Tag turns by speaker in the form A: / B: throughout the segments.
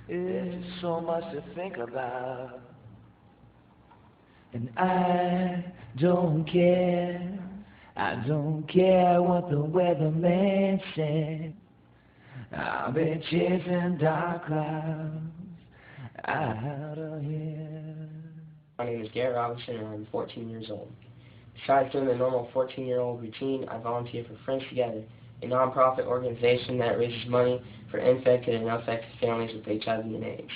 A: There's so much to think about. And I don't care. I don't care what the weatherman said. I've been chasing dark clouds out of here.
B: My name is Garrett Robinson, and I'm 14 years old. Besides doing the normal 14-year-old routine, I volunteer for Friends Together, a nonprofit organization that raises money for infected and unaffected families with HIV and AIDS.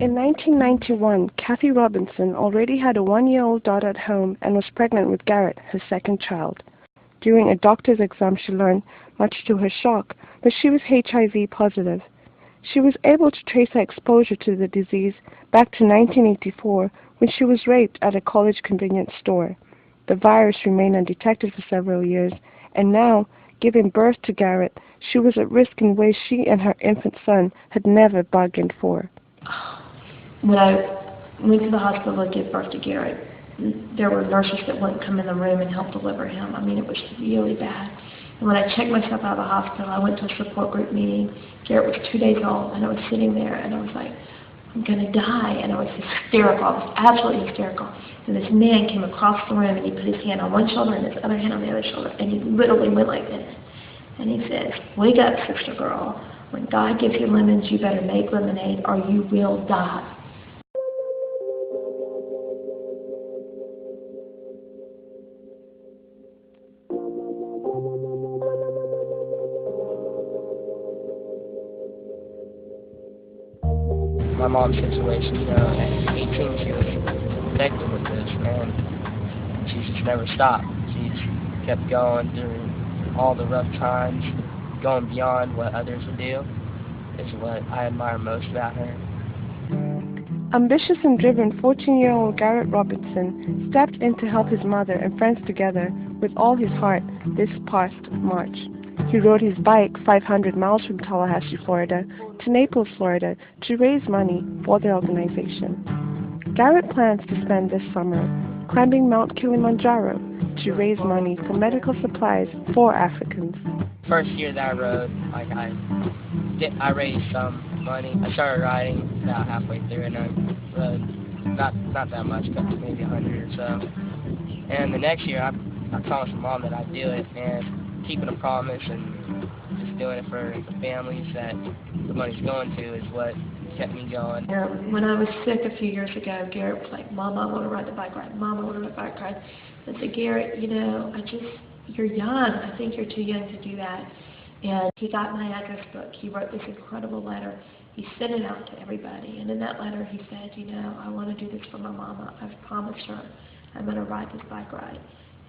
C: In 1991, Cathy Robinson already had a 1-year-old daughter at home and was pregnant with Garrett, her second child. During a doctor's exam, she learned, much to her shock, that she was HIV positive. She was able to trace her exposure to the disease back to 1984 when she was raped at a college convenience store. The virus remained undetected for several years, and now, giving birth to Garrett, she was at risk in ways she and her infant son had never bargained for.
D: When I went to the hospital to give birth to Garrett, there were nurses that wouldn't come in the room and help deliver him. I mean, it was really bad. And when I checked myself out of the hospital, I went to a support group meeting. Garrett was 2 days old, and I was sitting there, and I was like, I'm going to die. And I was hysterical. I was absolutely hysterical. And this man came across the room, and he put his hand on one shoulder and his other hand on the other shoulder, and he literally went like this. And he says, wake up, sister girl. When God gives you lemons, you better make lemonade, or you will die.
B: My mom's situation, at 18 she was infected with this, and she's just never stopped. She's kept going through all the rough times, going beyond what others would do, is what I admire most about her.
C: Ambitious and driven 14-year-old Garrett Robinson stepped in to help his mother and Friends Together with all his heart this past March. He rode his bike 500 miles from Tallahassee, Florida to Naples, Florida to raise money for the organization. Garrett plans to spend this summer climbing Mount Kilimanjaro to raise money for medical supplies for Africans.
B: First year that I rode, I raised some money. I started riding about halfway through, and I rode not that much, but maybe 100 or so. And the next year, I promised my mom that I'd do it, and keeping a promise and just doing it for the families that the money's going to is what kept me going.
D: When I was sick a few years ago, Garrett was like, Mom, I want to ride the bike ride. Mom, I want to ride the bike ride. I said, Garrett, you're young. I think you're too young to do that. And he got my address book. He wrote this incredible letter. He sent it out to everybody. And in that letter, he said, I want to do this for my mama. I've promised her I'm going to ride this bike ride.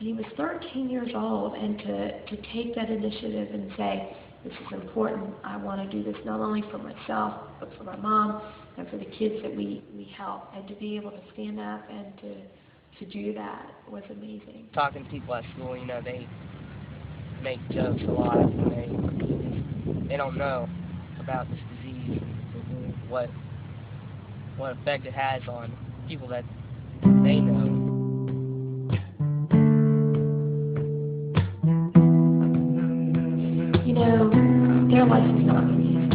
D: And he was 13 years old, and to take that initiative and say, this is important, I want to do this not only for myself, but for my mom and for the kids that we help, and to be able to stand up and to do that was amazing.
B: Talking to people at school, they make jokes a lot, and they don't know about this disease, what effect it has on people that they know.
D: Their life is not easy.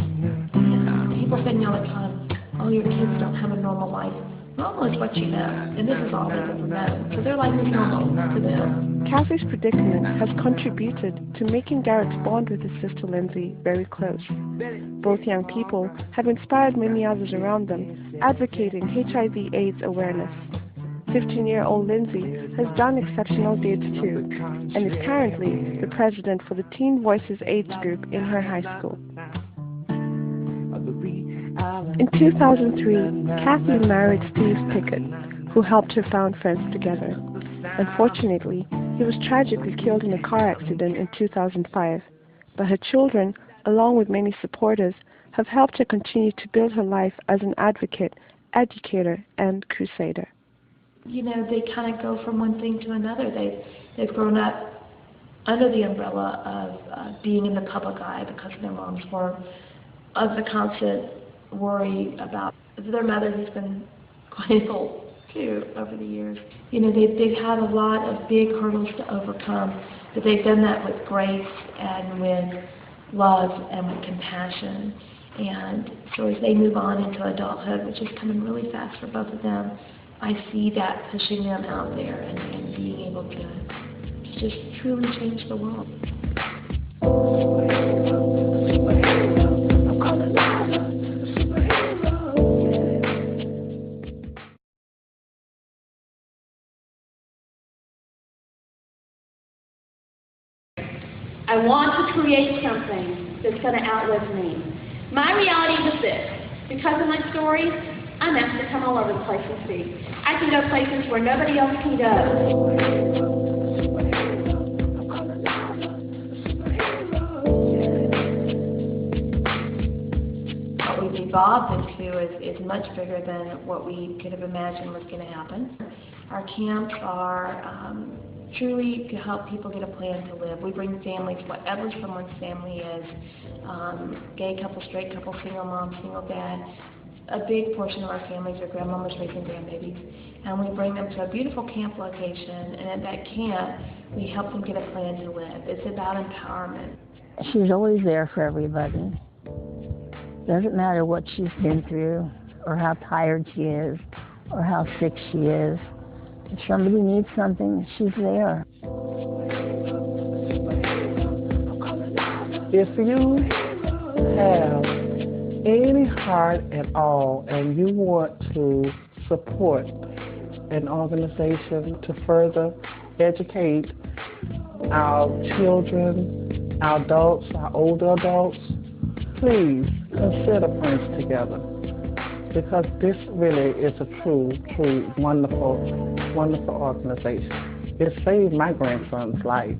D: People say all the time, oh, your kids don't have a normal life. Normal is what you know, and this is all they've ever known. So their life is normal to them.
C: Cathy's predicament has contributed to making Garrett's bond with his sister Lindsay very close. Both young people have inspired many others around them, advocating HIV/AIDS awareness. 15-year-old Lindsay has done exceptional deeds too, and is currently the president for the Teen Voices AIDS group in her high school. In 2003, Cathy married Steve Pickett, who helped her found Friends Together. Unfortunately, he was tragically killed in a car accident in 2005, but her children, along with many supporters, have helped her continue to build her life as an advocate, educator, and crusader.
D: They kind of go from one thing to another. They've grown up under the umbrella of being in the public eye because of their mom's work, of the constant worry about their mother, who's been quite ill too over the years. You know, they've had a lot of big hurdles to overcome, but they've done that with grace and with love and with compassion. And so as they move on into adulthood, which is coming really fast for both of them, I see that pushing them out there and being able to just truly change the world.
E: I want to create something that's going to outlive me. My reality was this. Because of my story, I'm asked to come all over the place and speak. I can go places where nobody else can go.
D: What we've evolved into is much bigger than what we could have imagined was going to happen. Our camps are truly to help people get a plan to live. We bring families, whatever someone's family is, gay couple, straight couple, single mom, single dad. A big portion of our families are grandmamas raising grandbabies. And we bring them to a beautiful camp location, and at that camp, we help them get a plan to live. It's about empowerment.
F: She's always there for everybody. Doesn't matter what she's been through, or how tired she is, or how sick she is. If somebody needs something, she's there.
G: If you have any heart at all and you want to support an organization to further educate our children, our adults, our older adults, please consider Friends Together, because this really is a true, wonderful organization. It saved my grandson's life.